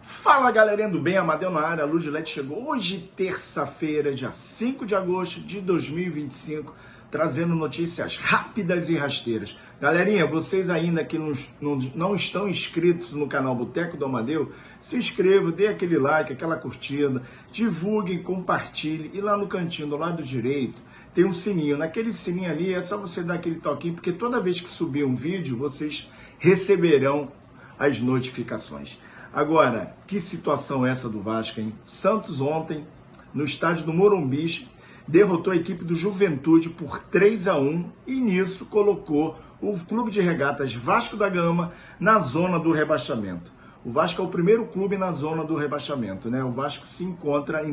Fala galerinha do bem, Amadeu na área, a Luz de LED chegou hoje, terça-feira, dia 5 de agosto de 2025, trazendo notícias rápidas e rasteiras. Galerinha, vocês ainda que não estão inscritos no canal Boteco do Amadeu, se inscrevam, dê aquele like, aquela curtida, divulguem, compartilhem, e lá no cantinho do lado direito tem um sininho. Naquele sininho ali é só você dar aquele toquinho, porque toda vez que subir um vídeo, vocês receberão as notificações. Agora, que situação é essa do Vasco, hein? Santos ontem, no estádio do Morumbi, derrotou a equipe do Juventude por 3-1 e nisso colocou o Clube de Regatas Vasco da Gama na zona do rebaixamento. O Vasco é o primeiro clube na zona do rebaixamento, né? O Vasco se encontra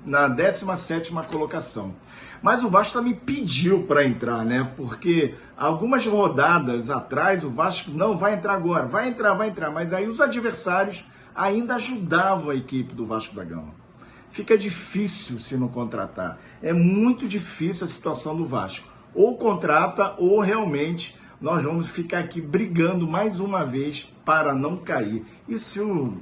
na 17ª colocação. Mas o Vasco também pediu para entrar, né? Porque algumas rodadas atrás o Vasco não vai entrar agora, vai entrar. Mas aí os adversários ainda ajudavam a equipe do Vasco da Gama. Fica difícil se não contratar. É muito difícil a situação do Vasco. Ou contrata ou realmente nós vamos ficar aqui brigando mais uma vez para não cair. Isso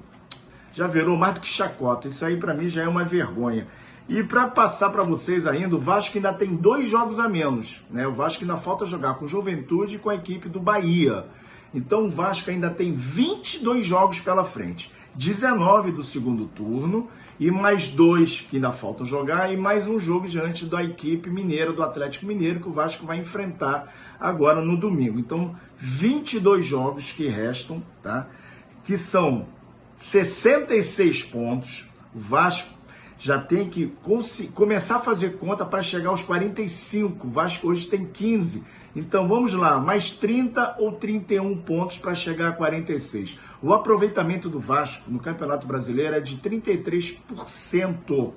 já virou mais do que chacota. Isso aí para mim já é uma vergonha. E para passar para vocês ainda, o Vasco ainda tem 2 jogos a menos, né? O Vasco ainda falta jogar com o Juventude e com a equipe do Bahia. Então o Vasco ainda tem 22 jogos pela frente. 19 do segundo turno e mais 2 que ainda faltam jogar e mais um jogo diante da equipe mineira, do Atlético Mineiro, que o Vasco vai enfrentar agora no domingo. Então, 22 jogos que restam, tá? Que são 66 pontos. O Vasco já tem que começar a fazer conta para chegar aos 45. O Vasco hoje tem 15. Então vamos lá, mais 30 ou 31 pontos para chegar a 46. O aproveitamento do Vasco no Campeonato Brasileiro é de 33%.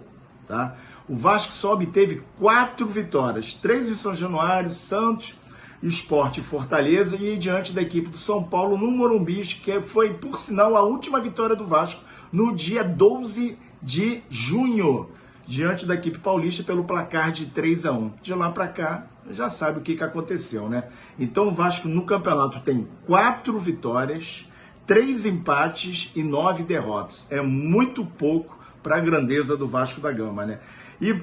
Tá? O Vasco só obteve 4 vitórias, 3 em São Januário, Santos, Sport e Fortaleza, e diante da equipe do São Paulo no Morumbi, que foi, por sinal, a última vitória do Vasco no dia 12 de junho, diante da equipe paulista pelo placar de 3-1. De lá para cá, já sabe o que aconteceu, né? Então o Vasco no campeonato tem 4 vitórias, 3 empates e 9 derrotas. É muito pouco para a grandeza do Vasco da Gama, né? E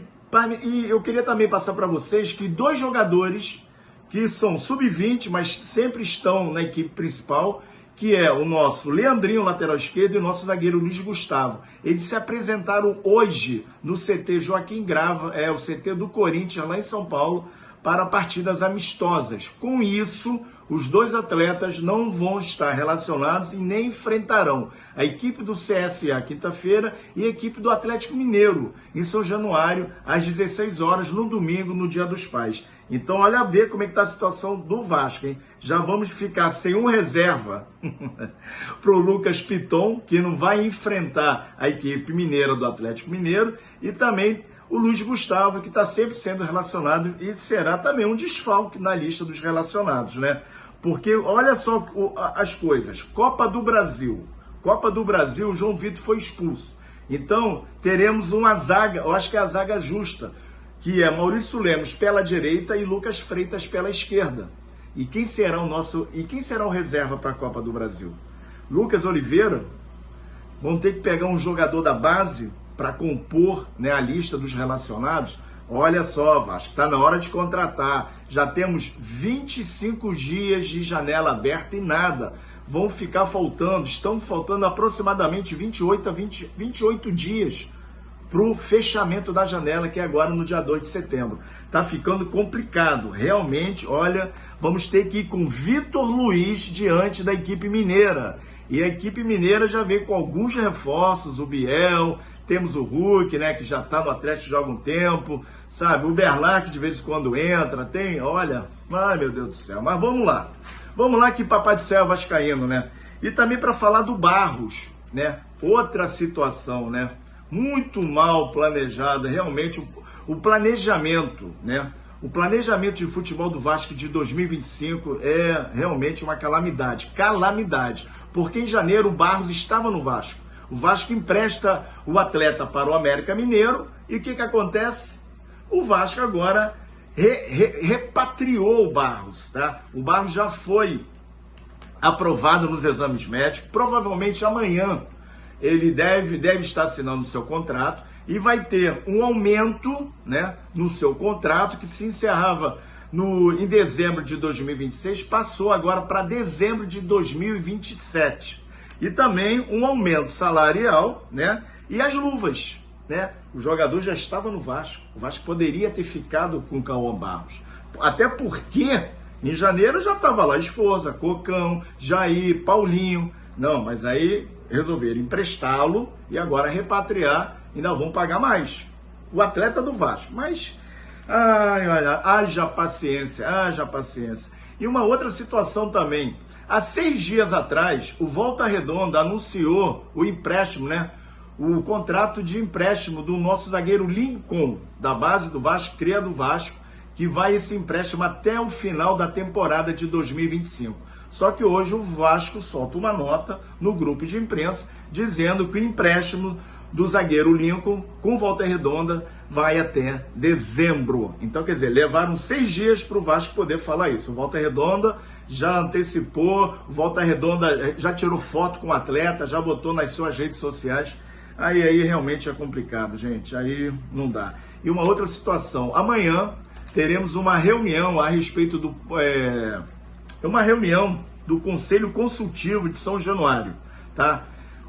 eu queria também passar para vocês que 2 jogadores que são sub-20, mas sempre estão na equipe principal, que é o nosso Leandrinho, lateral esquerdo, e o nosso zagueiro Luiz Gustavo. Eles se apresentaram hoje no CT Joaquim Grava, o CT do Corinthians, lá em São Paulo, para partidas amistosas. Com isso, os 2 atletas não vão estar relacionados e nem enfrentarão a equipe do CSA quinta-feira e a equipe do Atlético Mineiro, em São Januário, às 16 horas, no domingo, no Dia dos Pais. Então, olha a ver como é que está a situação do Vasco, hein? Já vamos ficar sem um reserva para o Lucas Piton, que não vai enfrentar a equipe mineira do Atlético Mineiro, e também o Luiz Gustavo, que está sempre sendo relacionado e será também um desfalque na lista dos relacionados, né? Porque olha só as coisas. Copa do Brasil, o João Vitor foi expulso. Então, teremos uma zaga, eu acho que é a zaga justa, que é Maurício Lemos pela direita e Lucas Freitas pela esquerda. E quem será o reserva para a Copa do Brasil? Lucas Oliveira? Vão ter que pegar um jogador da base para compor, né, a lista dos relacionados. Olha só, Vasco, está na hora de contratar. Já temos 25 dias de janela aberta e nada. Estão faltando aproximadamente 28 dias para o fechamento da janela, que é agora no dia 2 de setembro. Tá ficando complicado. Realmente, olha, vamos ter que ir com Vitor Luiz diante da equipe mineira. E a equipe mineira já vem com alguns reforços, o Biel, temos o Hulk, né, que já está no Atlético já há algum tempo, sabe? O Berlac que de vez em quando entra, tem, olha, ai meu Deus do céu. Mas vamos lá que Papai do Céu é vascaíno, né? E também para falar do Barros, né? Outra situação, né? Muito mal planejada, realmente o planejamento, né? O planejamento de futebol do Vasco de 2025 é realmente uma calamidade, porque em janeiro o Barros estava no Vasco. O Vasco empresta o atleta para o América Mineiro e o que acontece? O Vasco agora repatriou o Barros, tá? O Barros já foi aprovado nos exames médicos, provavelmente amanhã ele deve estar assinando o seu contrato e vai ter um aumento, né, no seu contrato que se encerrava em dezembro de 2026, passou agora para dezembro de 2027. E também um aumento salarial, né, e as luvas, né? O jogador já estava no Vasco. O Vasco poderia ter ficado com o Cauã Barros. Até porque em janeiro já estava lá Esforza, Cocão, Jair, Paulinho. Não, mas aí resolveram emprestá-lo e agora repatriar, ainda vão pagar mais. O atleta do Vasco. Mas, haja paciência, haja paciência. E uma outra situação também. Há 6 dias atrás, o Volta Redonda anunciou o empréstimo, né? O contrato de empréstimo do nosso zagueiro Lincoln, da base do Vasco, cria do Vasco, que vai esse empréstimo até o final da temporada de 2025. Só que hoje o Vasco solta uma nota no grupo de imprensa dizendo que o empréstimo do zagueiro Lincoln com Volta Redonda vai até dezembro. Então, quer dizer, levaram 6 dias para o Vasco poder falar isso. O Volta Redonda já antecipou, o Volta Redonda já tirou foto com o atleta, já botou nas suas redes sociais. Aí realmente é complicado, gente. Aí não dá. E uma outra situação. Amanhã teremos uma reunião a respeito uma reunião do Conselho Consultivo de São Januário, tá?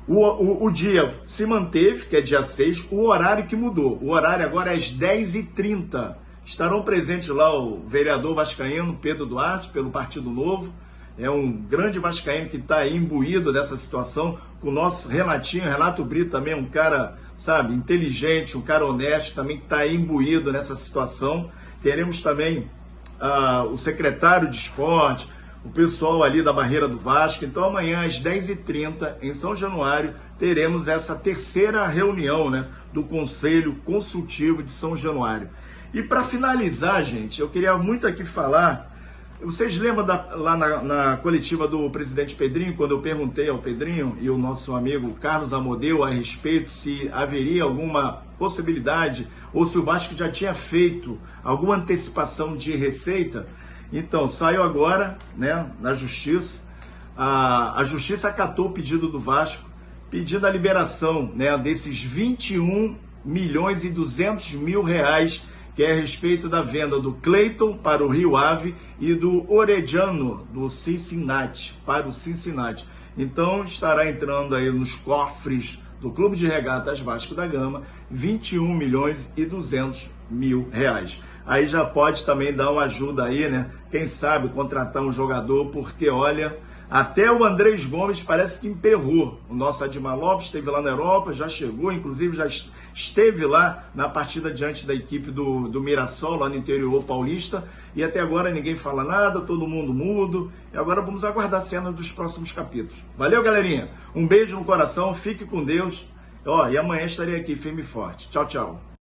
O dia se manteve, que é dia 6, o horário que mudou. O horário agora é às 10h30. Estarão presentes lá o vereador vascaíno Pedro Duarte, pelo Partido Novo. É um grande vascaíno que está aí imbuído dessa situação, com o nosso Renato Brito também, um cara, sabe, inteligente, um cara honesto, também que está aí imbuído nessa situação. Teremos também o secretário de esporte, o pessoal ali da Barreira do Vasco. Então amanhã às 10h30, em São Januário, teremos essa terceira reunião, né, do Conselho Consultivo de São Januário. E para finalizar, gente, eu queria muito aqui falar. Vocês lembram lá na coletiva do presidente Pedrinho, quando eu perguntei ao Pedrinho e o nosso amigo Carlos Amodeu a respeito se haveria alguma possibilidade ou se o Vasco já tinha feito alguma antecipação de receita? Então, saiu agora, né, na Justiça. A Justiça acatou o pedido do Vasco, pedindo a liberação, né, desses 21.200.000 reais, que é a respeito da venda do Cleiton para o Rio Ave e do Orediano do Cincinnati para o Cincinnati. Então estará entrando aí nos cofres do Clube de Regatas Vasco da Gama 21.200.000 reais. Aí já pode também dar uma ajuda aí, né? Quem sabe contratar um jogador, porque olha, até o Andrés Gomes parece que emperrou. O nosso Admar Lopes esteve lá na Europa, já chegou, inclusive já esteve lá na partida diante da equipe do Mirassol, lá no interior paulista, e até agora ninguém fala nada, todo mundo mudo, e agora vamos aguardar cenas dos próximos capítulos. Valeu, galerinha? Um beijo no coração, fique com Deus, e amanhã estarei aqui firme e forte. Tchau, tchau.